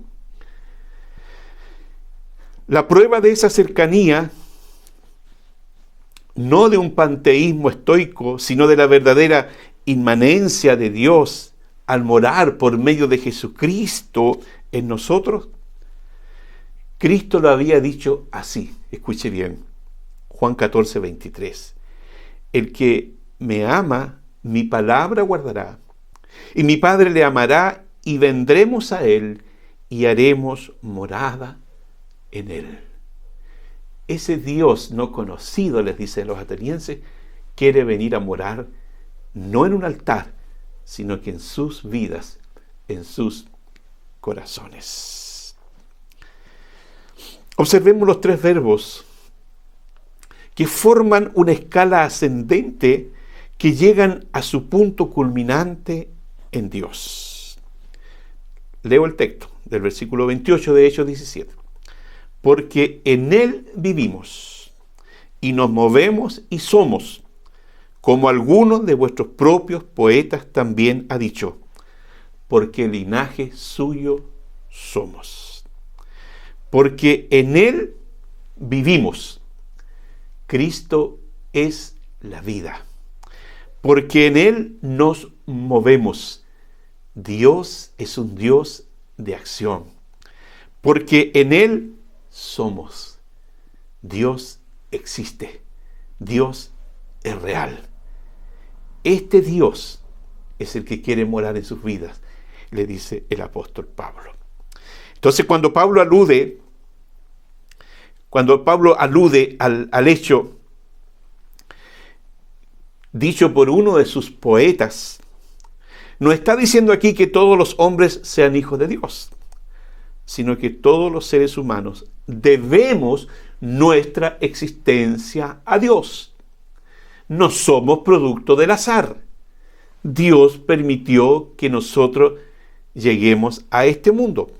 La prueba de esa cercanía, no de un panteísmo estoico, sino de la verdadera inmanencia de Dios al morar por medio de Jesucristo en nosotros. Cristo lo había dicho así, escuche bien, Juan 14, 23. El que me ama, mi palabra guardará, y mi Padre le amará, y vendremos a él, y haremos morada en él. Ese Dios no conocido, les dice los atenienses, quiere venir a morar no en un altar, sino que en sus vidas, en sus corazones. Observemos los tres verbos que forman una escala ascendente que llegan a su punto culminante en Dios. Leo el texto del versículo 28 de Hechos 17. Porque en Él vivimos y nos movemos y somos, como alguno de vuestros propios poetas también ha dicho, porque linaje suyo somos. Porque en Él vivimos. Cristo es la vida. Porque en Él nos movemos. Dios es un Dios de acción. Porque en Él somos. Dios existe. Dios es real. Este Dios es el que quiere morar en sus vidas, le dice el apóstol Pablo. Entonces, cuando Pablo alude al hecho dicho por uno de sus poetas, no está diciendo aquí que todos los hombres sean hijos de Dios, sino que todos los seres humanos debemos nuestra existencia a Dios. No somos producto del azar. Dios permitió que nosotros lleguemos a este mundo.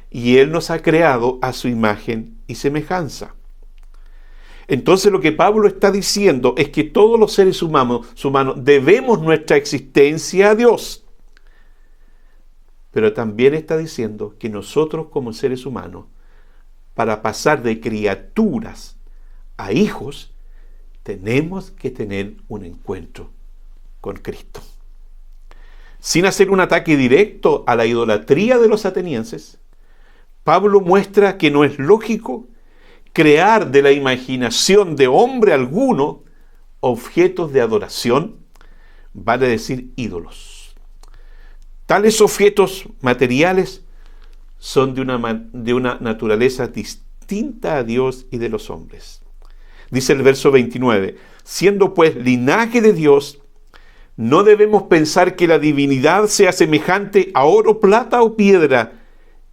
Y Él nos ha creado a su imagen y semejanza. Entonces lo que Pablo está diciendo es que todos los seres humanos debemos nuestra existencia a Dios. Pero también está diciendo que nosotros como seres humanos, para pasar de criaturas a hijos, tenemos que tener un encuentro con Cristo. Sin hacer un ataque directo a la idolatría de los atenienses, Pablo muestra que no es lógico crear de la imaginación de hombre alguno objetos de adoración, vale decir ídolos. Tales objetos materiales son de una naturaleza distinta a Dios y de los hombres. Dice el verso 29, siendo pues linaje de Dios, no debemos pensar que la divinidad sea semejante a oro, plata o piedra,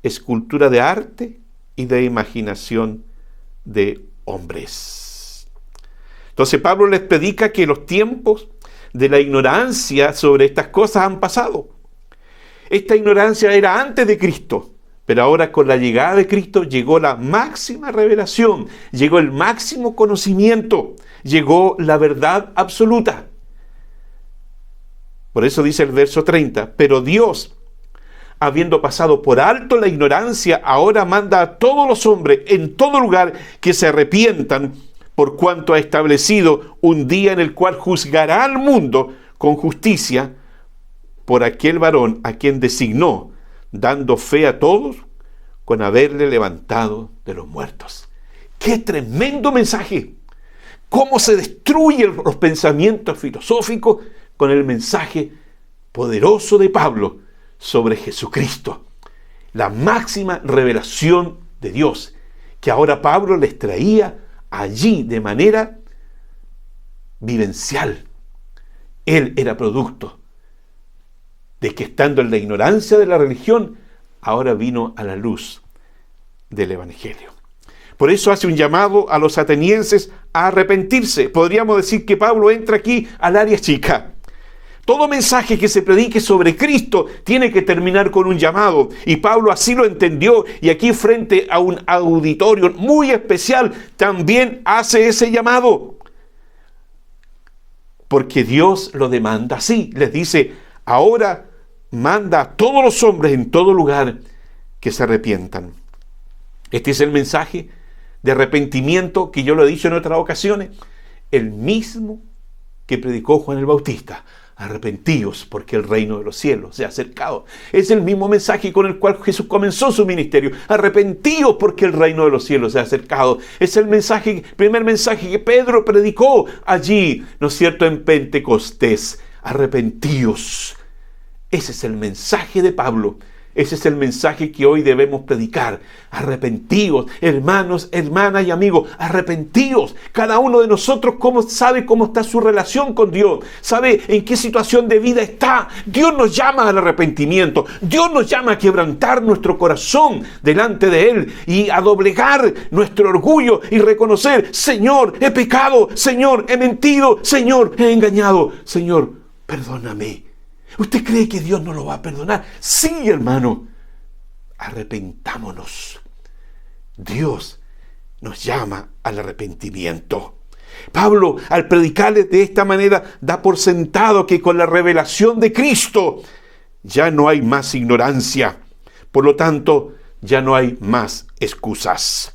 escultura de arte y de imaginación de hombres. Entonces Pablo les predica que los tiempos de la ignorancia sobre estas cosas han pasado. Esta ignorancia era antes de Cristo, pero ahora con la llegada de Cristo llegó la máxima revelación, llegó el máximo conocimiento, llegó la verdad absoluta. Por eso dice el verso 30, pero Dios, habiendo pasado por alto la ignorancia, ahora manda a todos los hombres en todo lugar que se arrepientan, por cuanto ha establecido un día en el cual juzgará al mundo con justicia por aquel varón a quien designó, dando fe a todos con haberle levantado de los muertos. ¡Qué tremendo mensaje! ¿Cómo se destruyen los pensamientos filosóficos con el mensaje poderoso de Pablo sobre Jesucristo, la máxima revelación de Dios, que ahora Pablo les traía allí de manera vivencial. Él era producto de que, estando en la ignorancia de la religión, ahora vino a la luz del Evangelio. Por eso hace un llamado a los atenienses a arrepentirse. Podríamos decir que Pablo entra aquí al área chica. Todo mensaje que se predique sobre Cristo tiene que terminar con un llamado. Y Pablo así lo entendió, y aquí frente a un auditorio muy especial también hace ese llamado. Porque Dios lo demanda así. Les dice, ahora manda a todos los hombres en todo lugar que se arrepientan. Este es el mensaje de arrepentimiento que yo lo he dicho en otras ocasiones. El mismo que predicó Juan el Bautista. Arrepentíos porque el reino de los cielos se ha acercado. Es el mismo mensaje con el cual Jesús comenzó su ministerio. Arrepentíos porque el reino de los cielos se ha acercado. Es el primer mensaje que Pedro predicó allí, ¿no es cierto?, en Pentecostés. Arrepentíos. Ese es el mensaje de Pablo. Ese es el mensaje que hoy debemos predicar. Arrepentíos, hermanos, hermanas y amigos, arrepentíos. Cada uno de nosotros sabe cómo está su relación con Dios, sabe en qué situación de vida está. Dios nos llama al arrepentimiento. Dios nos llama a quebrantar nuestro corazón delante de Él y a doblegar nuestro orgullo y reconocer: Señor, he pecado, Señor, he mentido, Señor, he engañado, Señor, perdóname. ¿Usted cree que Dios no lo va a perdonar? Sí, hermano. Arrepentámonos. Dios nos llama al arrepentimiento. Pablo, al predicarles de esta manera, da por sentado que con la revelación de Cristo ya no hay más ignorancia. Por lo tanto, ya no hay más excusas.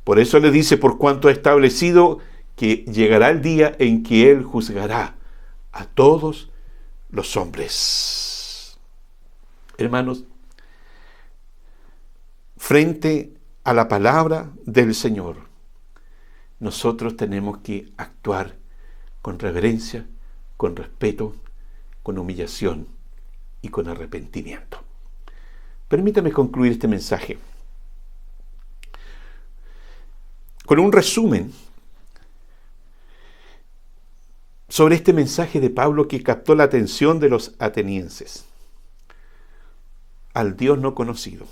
Por eso le dice: por cuanto ha establecido que llegará el día en que Él juzgará a todos los hombres. Hermanos, frente a la palabra del Señor, nosotros tenemos que actuar con reverencia, con respeto, con humillación y con arrepentimiento. Permítame concluir este mensaje con un resumen sobre este mensaje de Pablo que captó la atención de los atenienses. Al Dios no conocido.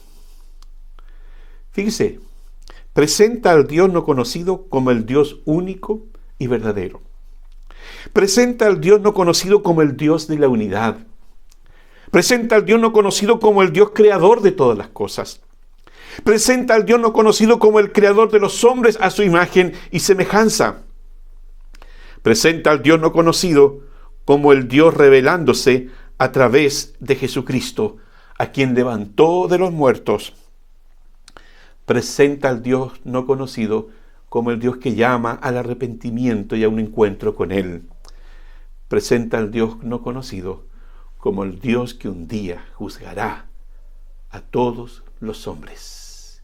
Fíjese, presenta al Dios no conocido como el Dios único y verdadero. Presenta al Dios no conocido como el Dios de la unidad. Presenta al Dios no conocido como el Dios creador de todas las cosas. Presenta al Dios no conocido como el creador de los hombres a su imagen y semejanza. Presenta al Dios no conocido como el Dios revelándose a través de Jesucristo, a quien levantó de los muertos. Presenta al Dios no conocido como el Dios que llama al arrepentimiento y a un encuentro con Él. Presenta al Dios no conocido como el Dios que un día juzgará a todos los hombres.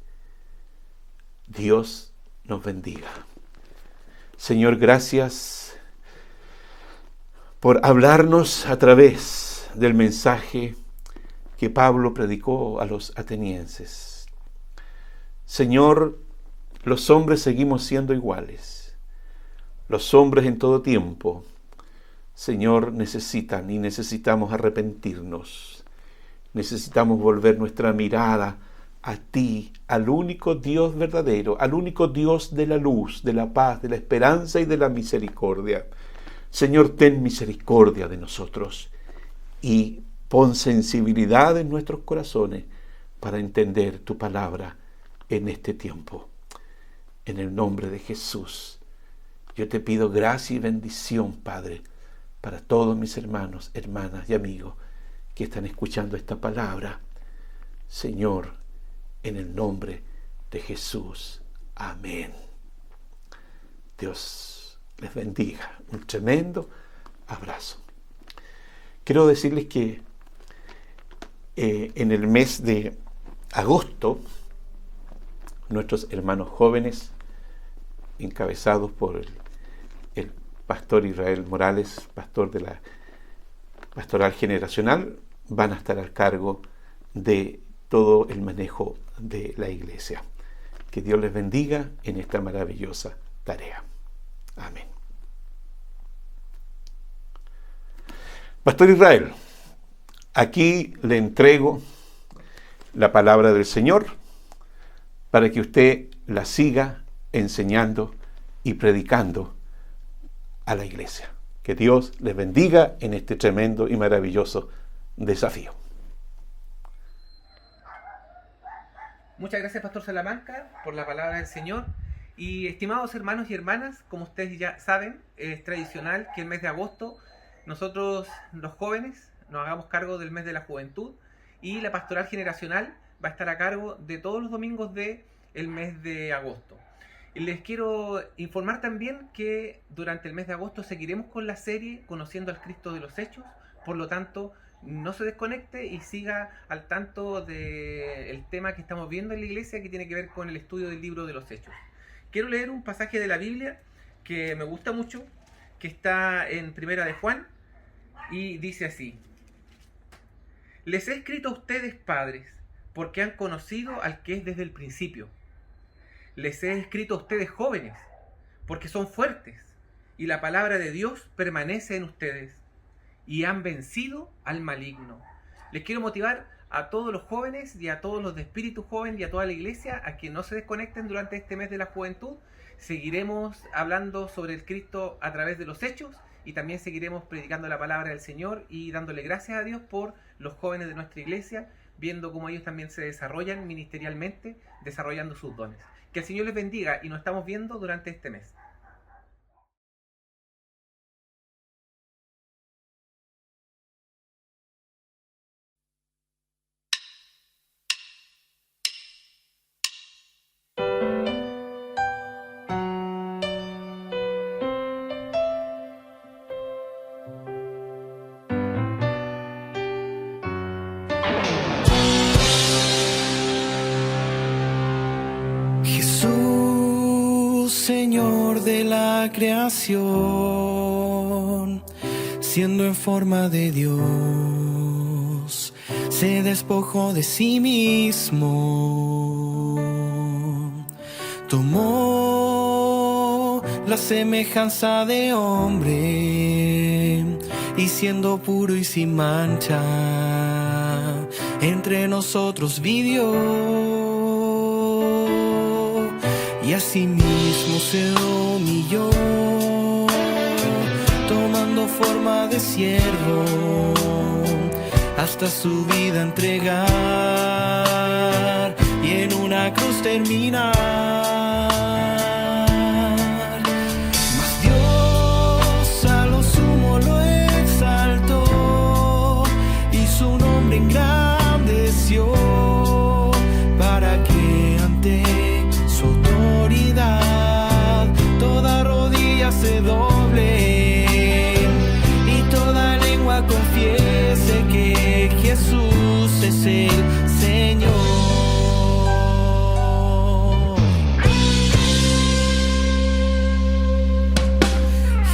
Dios nos bendiga. Señor, gracias por hablarnos a través del mensaje que Pablo predicó a los atenienses. Señor, los hombres seguimos siendo iguales. Los hombres en todo tiempo, Señor, necesitamos arrepentirnos. Necesitamos volver nuestra mirada a ti, al único Dios verdadero, al único Dios de la luz, de la paz, de la esperanza y de la misericordia. Señor, ten misericordia de nosotros y pon sensibilidad en nuestros corazones para entender tu palabra en este tiempo. En el nombre de Jesús, yo te pido gracia y bendición, Padre, para todos mis hermanos, hermanas y amigos que están escuchando esta palabra. Señor, en el nombre de Jesús. Amén. Dios les bendiga. Un tremendo abrazo. Quiero decirles que en el mes de agosto, nuestros hermanos jóvenes, encabezados por pastor Israel Morales, pastor de la Pastoral Generacional, van a estar al cargo de todo el manejo de la iglesia. Que Dios les bendiga en esta maravillosa tarea. Amén. Pastor Israel, aquí le entrego la palabra del Señor para que usted la siga enseñando y predicando a la iglesia. Que Dios les bendiga en este tremendo y maravilloso desafío. Muchas gracias, Pastor Salamanca, por la palabra del Señor. Y estimados hermanos y hermanas, como ustedes ya saben, es tradicional que el mes de agosto nosotros, los jóvenes, nos hagamos cargo del mes de la juventud, y la pastoral generacional va a estar a cargo de todos los domingos del mes de agosto. Les quiero informar también que durante el mes de agosto seguiremos con la serie Conociendo al Cristo de los Hechos. Por lo tanto, no se desconecte y siga al tanto del tema que estamos viendo en la iglesia, que tiene que ver con el estudio del libro de los Hechos. Quiero leer un pasaje de la Biblia que me gusta mucho, que está en Primera de Juan, y dice así: Les he escrito a ustedes, padres, porque han conocido al que es desde el principio. Les he escrito a ustedes, jóvenes, porque son fuertes, y la palabra de Dios permanece en ustedes, y han vencido al maligno. Les quiero motivar a todos los jóvenes y a todos los de espíritu joven y a toda la iglesia a que no se desconecten durante este mes de la juventud. Seguiremos hablando sobre el Cristo a través de los hechos, y también seguiremos predicando la palabra del Señor y dándole gracias a Dios por los jóvenes de nuestra iglesia, viendo cómo ellos también se desarrollan ministerialmente, desarrollando sus dones. Que el Señor les bendiga y nos estamos viendo durante este mes. Señor de la creación, siendo en forma de Dios, se despojó de sí mismo, tomó la semejanza de hombre, y siendo puro y sin mancha, entre nosotros vivió. Y asimismo se humilló, tomando forma de siervo, hasta su vida entregar y en una cruz terminar. Mas Dios a lo sumo lo exaltó y su nombre engrandeció, para que ante toda rodilla se doble y toda lengua confiese que Jesús es el Señor.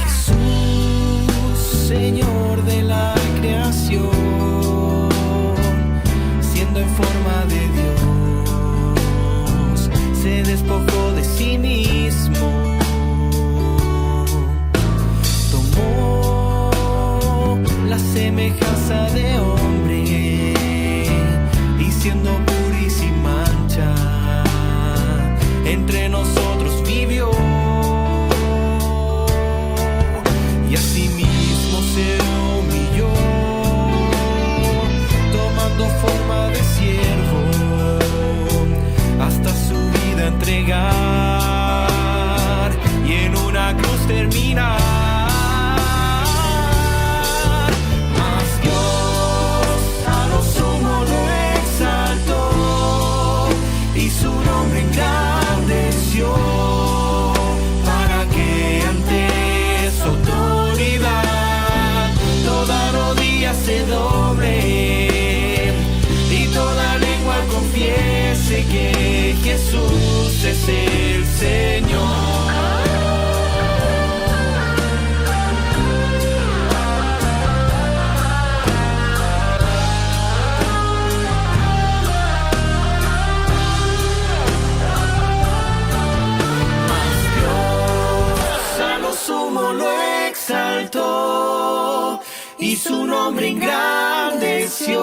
Jesús, Señor de la creación, siendo en forma de Dios, se despojó de sí mismo, tomó la semejanza de hombre, y siendo puro y sin mancha, entre nosotros vivió. Y asimismo se humilló, tomando forma de siervo, hasta su vida entregar y en una cruz terminar. Mas Dios a lo sumo lo exaltó y su nombre engrandeció, para que ante su autoridad toda rodilla se doble y toda lengua confiese que Jesús es el Señor. exaltó y su nombre engrandeció,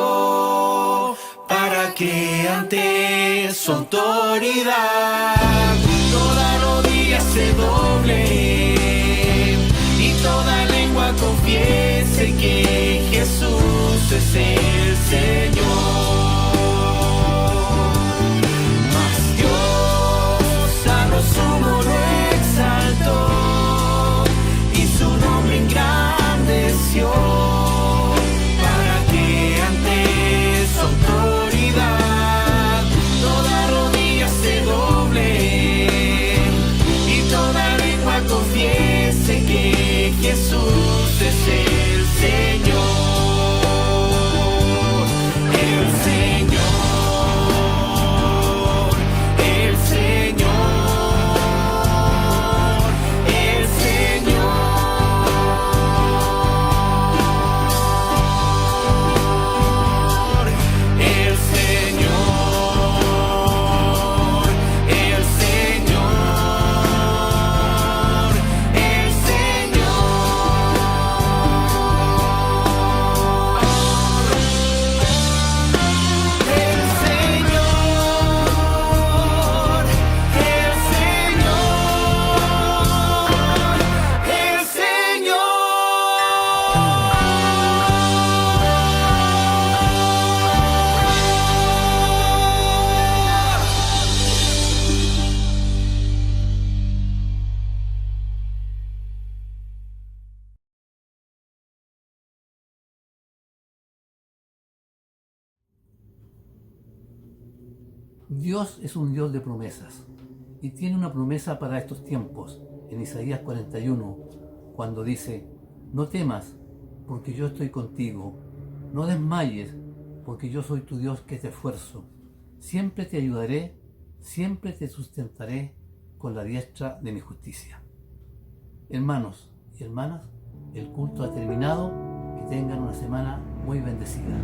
para que ante su autoridad toda rodilla se doble y toda lengua confiese que Jesús es el Señor. Mas Dios a lo sumo lo exaltó y su nombre engrandeció, para que ante su autoridad toda rodilla se doble y toda lengua confiese que Jesús es el Señor. El Señor, el Señor, el Señor, el Señor, el Señor, el Dios es un Dios de promesas y tiene una promesa para estos tiempos en Isaías 41, cuando dice: no temas, porque yo estoy contigo, no desmayes, porque yo soy tu Dios que te esfuerzo, siempre te ayudaré, siempre te sustentaré con la diestra de mi justicia. Hermanos y hermanas, el culto ha terminado, que tengan una semana muy bendecida.